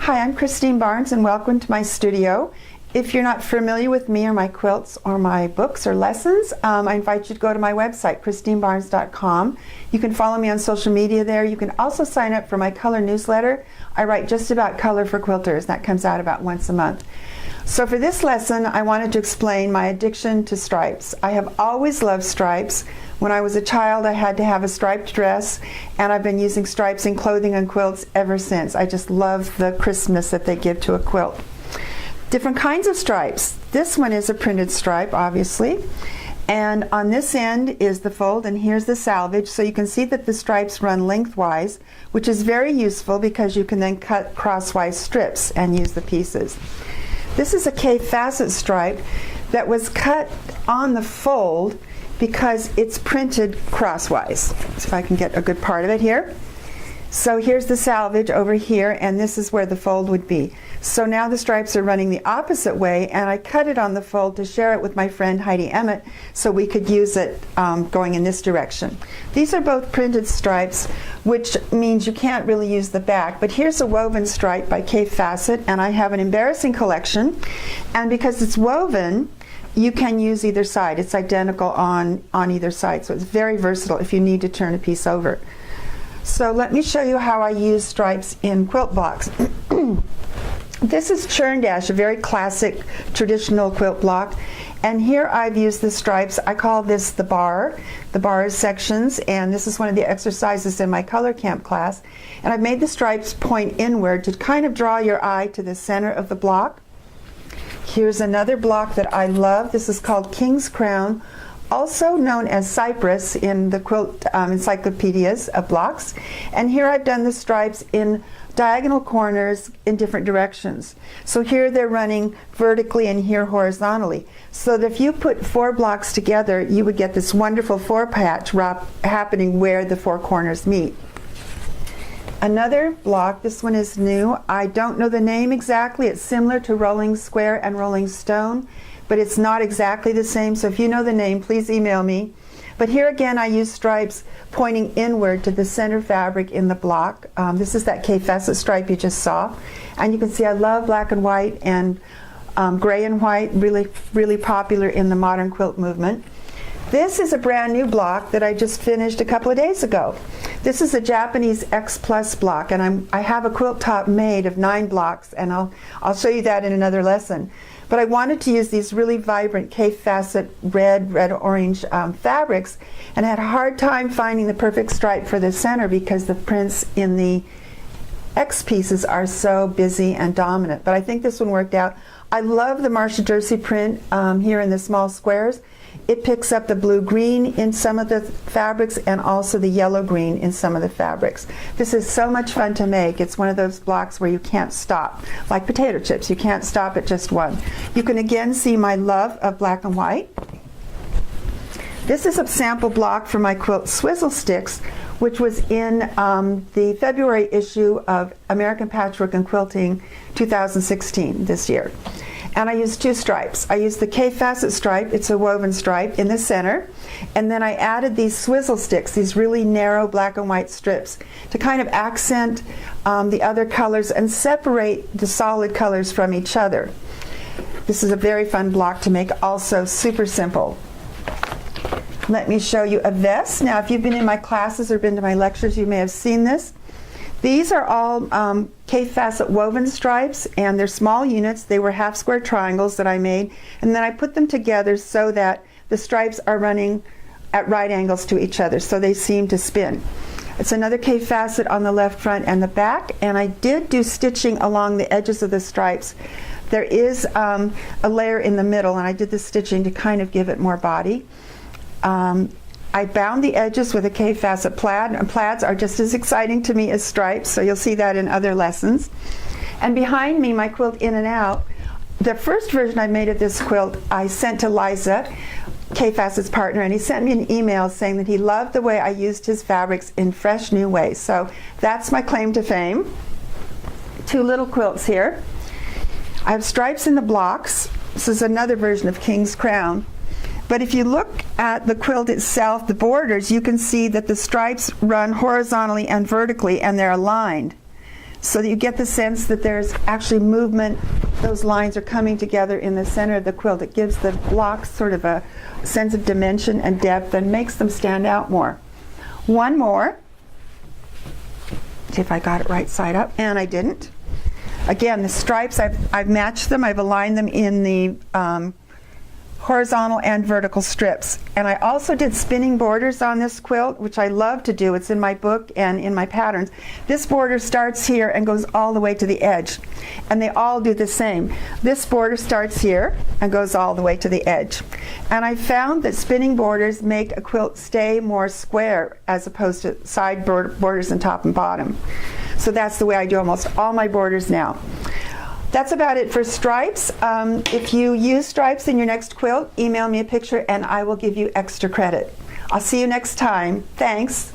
Hi, I'm Christine Barnes and welcome to my studio. If you're not familiar with me or my quilts or my books or lessons, I invite you to go to my website, christinebarnes.com. You can follow me on social media there. You can also sign up for my color newsletter. I write just about color for quilters. That comes out about once a month. So for this lesson, I wanted to explain my addiction to stripes. I have always loved stripes. When I was a child, I had to have a striped dress, and I've been using stripes in clothing and quilts ever since. I just love the crispness that they give to a quilt. Different kinds of stripes. This one is a printed stripe, obviously. And on this end is the fold, and here's the selvage. So you can see that the stripes run lengthwise, which is very useful because you can then cut crosswise strips and use the pieces. This is a K-facet stripe that was cut on the fold because it's printed crosswise. So if I can get a good part of it here. So here's the selvage over here, and this is where the fold would be. So now the stripes are running the opposite way, and I cut it on the fold to share it with my friend Heidi Emmett so we could use it going in this direction. These are both printed stripes, which means you can't really use the back, but here's a woven stripe by K-Facet, and I have an embarrassing collection, and because it's woven, you can use either side. It's identical on either side, so it's very versatile if you need to turn a piece over. So let me show you how I use stripes in quilt blocks. This is Churn Dash, a very classic traditional quilt block, and here I've used the stripes. I call this the bar. The bar is sections, and this is one of the exercises in my color camp class, and I've made the stripes point inward to kind of draw your eye to the center of the block. Here's another block that I love. This is called King's Crown, also known as Cypress in the quilt encyclopedias of blocks. And here I've done the stripes in diagonal corners in different directions. So here they're running vertically and here horizontally. So that if you put 4 blocks together, you would get this wonderful 4-patch happening where the 4 corners meet. Another block, this one is new. I don't know the name exactly. It's similar to Rolling Square and Rolling Stone, but it's not exactly the same. So if you know the name, please email me. But here again, I use stripes pointing inward to the center fabric in the block. This is that K-Facet stripe you just saw. And you can see I love black and white and gray and white, really popular in the modern quilt movement. This is a brand new block that I just finished a couple of days ago. This is a Japanese X Plus block, and I have a quilt top made of 9 blocks, and I'll show you that in another lesson. But I wanted to use these really vibrant K-Facet red-orange fabrics, and I had a hard time finding the perfect stripe for the center because the prints in the X pieces are so busy and dominant. But I think this one worked out. I love the Marcia Jersey print here in the small squares. It picks up the blue-green in some of the fabrics and also the yellow-green in some of the fabrics. This is so much fun to make. It's one of those blocks where you can't stop. Like potato chips, you can't stop at just one. You can again see my love of black and white. This is a sample block for my quilt Swizzle Sticks, which was in the February issue of American Patchwork and Quilting 2016, this year. And I used 2 stripes. I used the K-Facet stripe, it's a woven stripe, in the center, and then I added these swizzle sticks, these really narrow black and white strips, to kind of accent the other colors and separate the solid colors from each other. This is a very fun block to make, also super simple. Let me show you a vest. Now, if you've been in my classes or been to my lectures, you may have seen this. These are all K-Facet woven stripes, and they're small units. They were half square triangles that I made, and then I put them together so that the stripes are running at right angles to each other, so they seem to spin. It's another K-Facet on the left front and the back, and I did do stitching along the edges of the stripes. There is a layer in the middle, and I did the stitching to kind of give it more body. I bound the edges with a K-Facet plaid, and plaids are just as exciting to me as stripes, so you'll see that in other lessons. And behind me, my quilt In and Out, the first version I made of this quilt I sent to Liza, K-Facet's partner, and he sent me an email saying that he loved the way I used his fabrics in fresh new ways. So that's my claim to fame. 2 little quilts here. I have stripes in the blocks. This is another version of King's Crown. But if you look at the quilt itself, the borders, you can see that the stripes run horizontally and vertically, and they're aligned. so that you get the sense that there's actually movement. Those lines are coming together in the center of the quilt. It gives the blocks sort of a sense of dimension and depth and makes them stand out more. One more. See if I got it right side up, and I didn't. Again, the stripes, I've matched them. I've aligned them in the horizontal and vertical strips. And I also did spinning borders on this quilt, which I love to do. It's in my book and in my patterns. This border starts here and goes all the way to the edge. And they all do the same. This border starts here and goes all the way to the edge. And I found that spinning borders make a quilt stay more square as opposed to side borders and top and bottom. So that's the way I do almost all my borders now. That's about it for stripes. If you use stripes in your next quilt, email me a picture and I will give you extra credit. I'll see you next time. Thanks.